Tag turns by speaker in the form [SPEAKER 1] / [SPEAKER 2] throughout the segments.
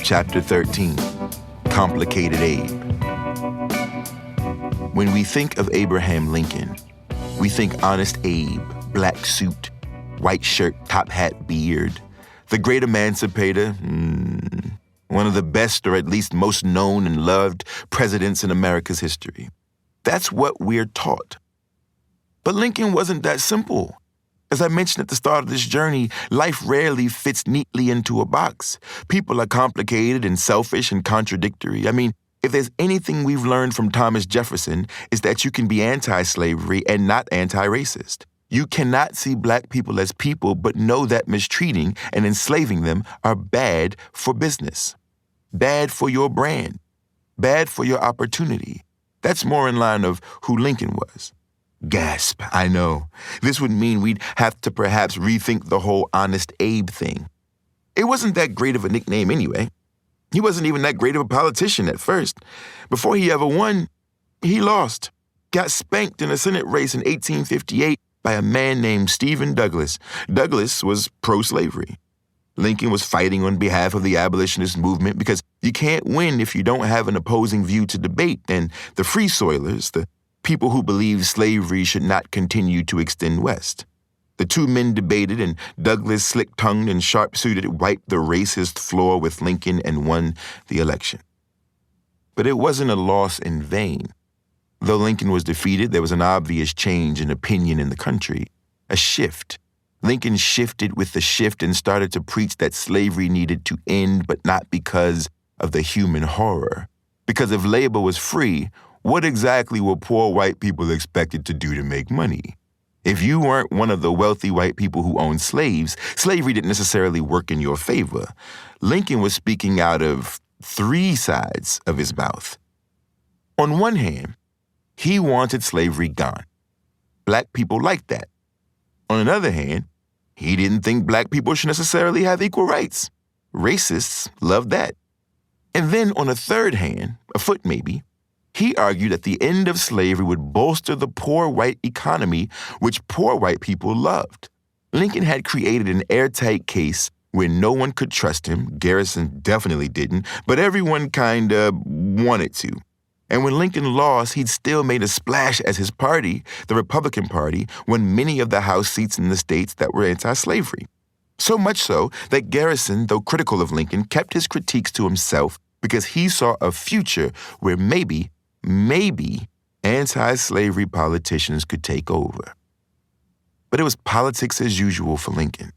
[SPEAKER 1] Chapter 13, Complicated Abe. When we think of Abraham Lincoln, we think Honest Abe, black suit, white shirt, top hat, beard, the great emancipator, one of the best or at least most known and loved presidents in America's history. That's what we're taught. But Lincoln wasn't that simple. As I mentioned at the start of this journey, life rarely fits neatly into a box. People are complicated and selfish and contradictory. I mean, if there's anything we've learned from Thomas Jefferson, is that you can be anti-slavery and not anti-racist. You cannot see black people as people, but know that mistreating and enslaving them are bad for business, bad for your brand, bad for your opportunity. That's more in line of who Lincoln was. Gasp, I know. This would mean we'd have to perhaps rethink the whole Honest Abe thing. It wasn't that great of a nickname anyway. He wasn't even that great of a politician at first. Before he ever won, he lost. Got spanked in a Senate race in 1858 by a man named Stephen Douglas. Douglas was pro-slavery. Lincoln was fighting on behalf of the abolitionist movement because you can't win if you don't have an opposing view to debate, and the Free Soilers, the people who believed slavery should not continue to extend west. The two men debated, and Douglas, slick-tongued and sharp-suited, wiped the racist floor with Lincoln and won the election. But it wasn't a loss in vain. Though Lincoln was defeated, there was an obvious change in opinion in the country, a shift. Lincoln shifted with the shift and started to preach that slavery needed to end, but not because of the human horror. Because if labor was free, what exactly were poor white people expected to do to make money? If you weren't one of the wealthy white people who owned slaves, slavery didn't necessarily work in your favor. Lincoln was speaking out of three sides of his mouth. On one hand, he wanted slavery gone. Black people liked that. On another hand, he didn't think black people should necessarily have equal rights. Racists loved that. And then on a third hand, a foot maybe, he argued that the end of slavery would bolster the poor white economy, which poor white people loved. Lincoln had created an airtight case where no one could trust him. Garrison definitely didn't, but everyone kinda wanted to. And when Lincoln lost, he'd still made a splash as his party, the Republican Party, won many of the House seats in the states that were anti-slavery. So much so that Garrison, though critical of Lincoln, kept his critiques to himself because he saw a future where maybe anti-slavery politicians could take over. But it was politics as usual for Lincoln.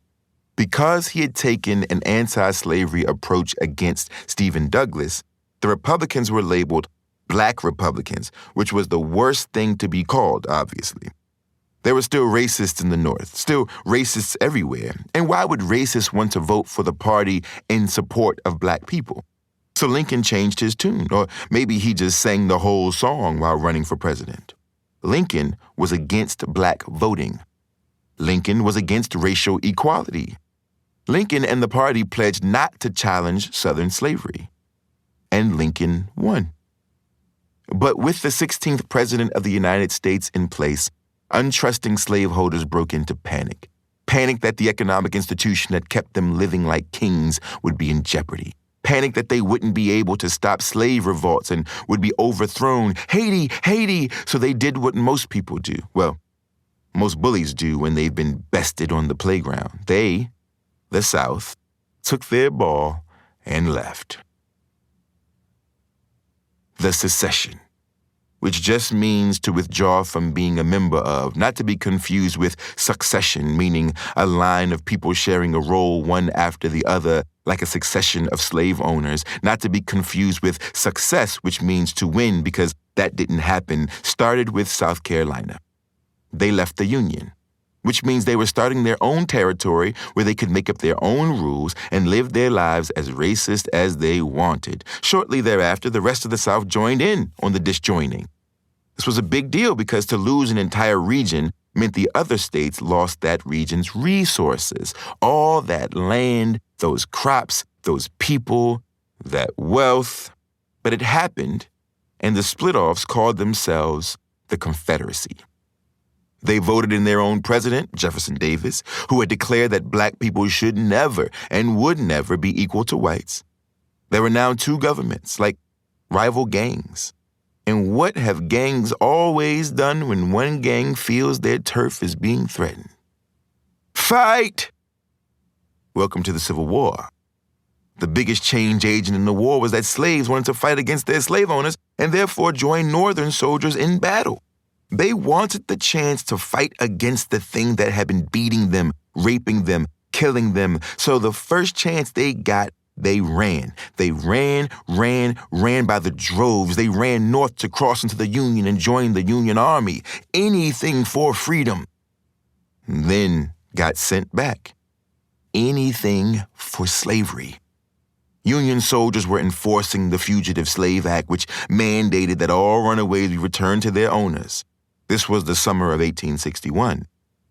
[SPEAKER 1] Because he had taken an anti-slavery approach against Stephen Douglas, the Republicans were labeled Black Republicans, which was the worst thing to be called, obviously. There were still racists in the North, still racists everywhere. And why would racists want to vote for the party in support of black people? So Lincoln changed his tune, or maybe he just sang the whole song while running for president. Lincoln was against black voting. Lincoln was against racial equality. Lincoln and the party pledged not to challenge Southern slavery. And Lincoln won. But with the 16th president of the United States in place, untrusting slaveholders broke into panic. Panic that the economic institution that kept them living like kings would be in jeopardy. Panic that they wouldn't be able to stop slave revolts and would be overthrown. Haiti, Haiti! So they did what most people do. Well, most bullies do when they've been bested on the playground. They, the South, took their ball and left. The secession, which just means to withdraw from being a member of, not to be confused with succession, meaning a line of people sharing a role one after the other, like a succession of slave owners, not to be confused with success, which means to win, because that didn't happen, started with South Carolina. They left the Union, which means they were starting their own territory where they could make up their own rules and live their lives as racist as they wanted. Shortly thereafter, the rest of the South joined in on the disjoining. This was a big deal because to lose an entire region meant the other states lost that region's resources, all that land, those crops, those people, that wealth. But it happened, and the split-offs called themselves the Confederacy. They voted in their own president, Jefferson Davis, who had declared that black people should never and would never be equal to whites. There were now two governments, like rival gangs. And what have gangs always done when one gang feels their turf is being threatened? Fight! Welcome to the Civil War. The biggest change agent in the war was that slaves wanted to fight against their slave owners and therefore join Northern soldiers in battle. They wanted the chance to fight against the thing that had been beating them, raping them, killing them. So the first chance they got, they ran. They ran by the droves. They ran north to cross into the Union and join the Union Army. Anything for freedom. Then got sent back. Anything for slavery. Union soldiers were enforcing the Fugitive Slave Act, which mandated that all runaways be returned to their owners. This was the summer of 1861.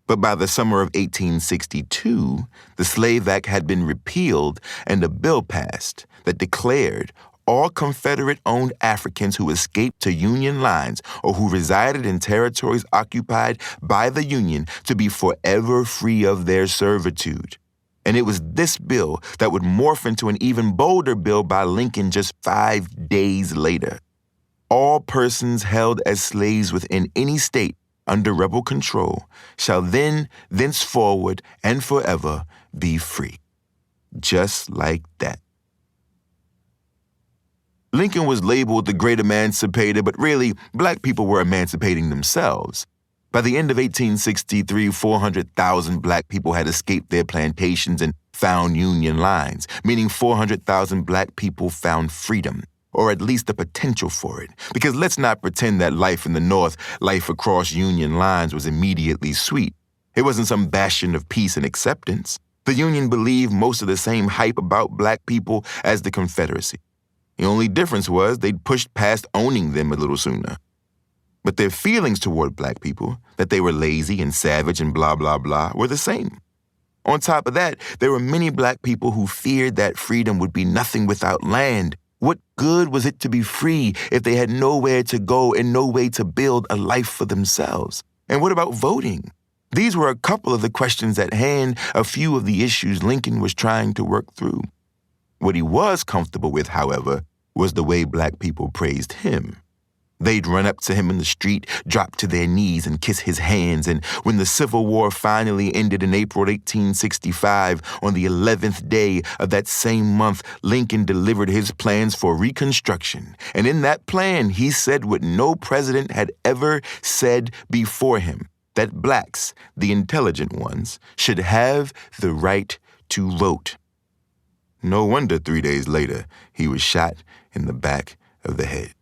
[SPEAKER 1] But by the summer of 1862, the Slave Act had been repealed and a bill passed that declared all Confederate-owned Africans who escaped to Union lines or who resided in territories occupied by the Union to be forever free of their servitude. And it was this bill that would morph into an even bolder bill by Lincoln just 5 days later. All persons held as slaves within any state under rebel control shall thenceforward, and forever be free. Just like that. Lincoln was labeled the Great Emancipator, but really, black people were emancipating themselves. By the end of 1863, 400,000 black people had escaped their plantations and found Union lines, meaning 400,000 black people found freedom, or at least the potential for it. Because let's not pretend that life in the North, life across Union lines, was immediately sweet. It wasn't some bastion of peace and acceptance. The Union believed most of the same hype about black people as the Confederacy. The only difference was they'd pushed past owning them a little sooner. But their feelings toward black people, that they were lazy and savage and blah, blah, blah, were the same. On top of that, there were many black people who feared that freedom would be nothing without land. What good was it to be free if they had nowhere to go and no way to build a life for themselves? And what about voting? These were a couple of the questions at hand, a few of the issues Lincoln was trying to work through. What he was comfortable with, however, was the way black people praised him. They'd run up to him in the street, drop to their knees and kiss his hands, and when the Civil War finally ended in April 1865, on the 11th day of that same month, Lincoln delivered his plans for Reconstruction. And in that plan, he said what no president had ever said before him, that blacks, the intelligent ones, should have the right to vote. No wonder 3 days later, he was shot in the back of the head.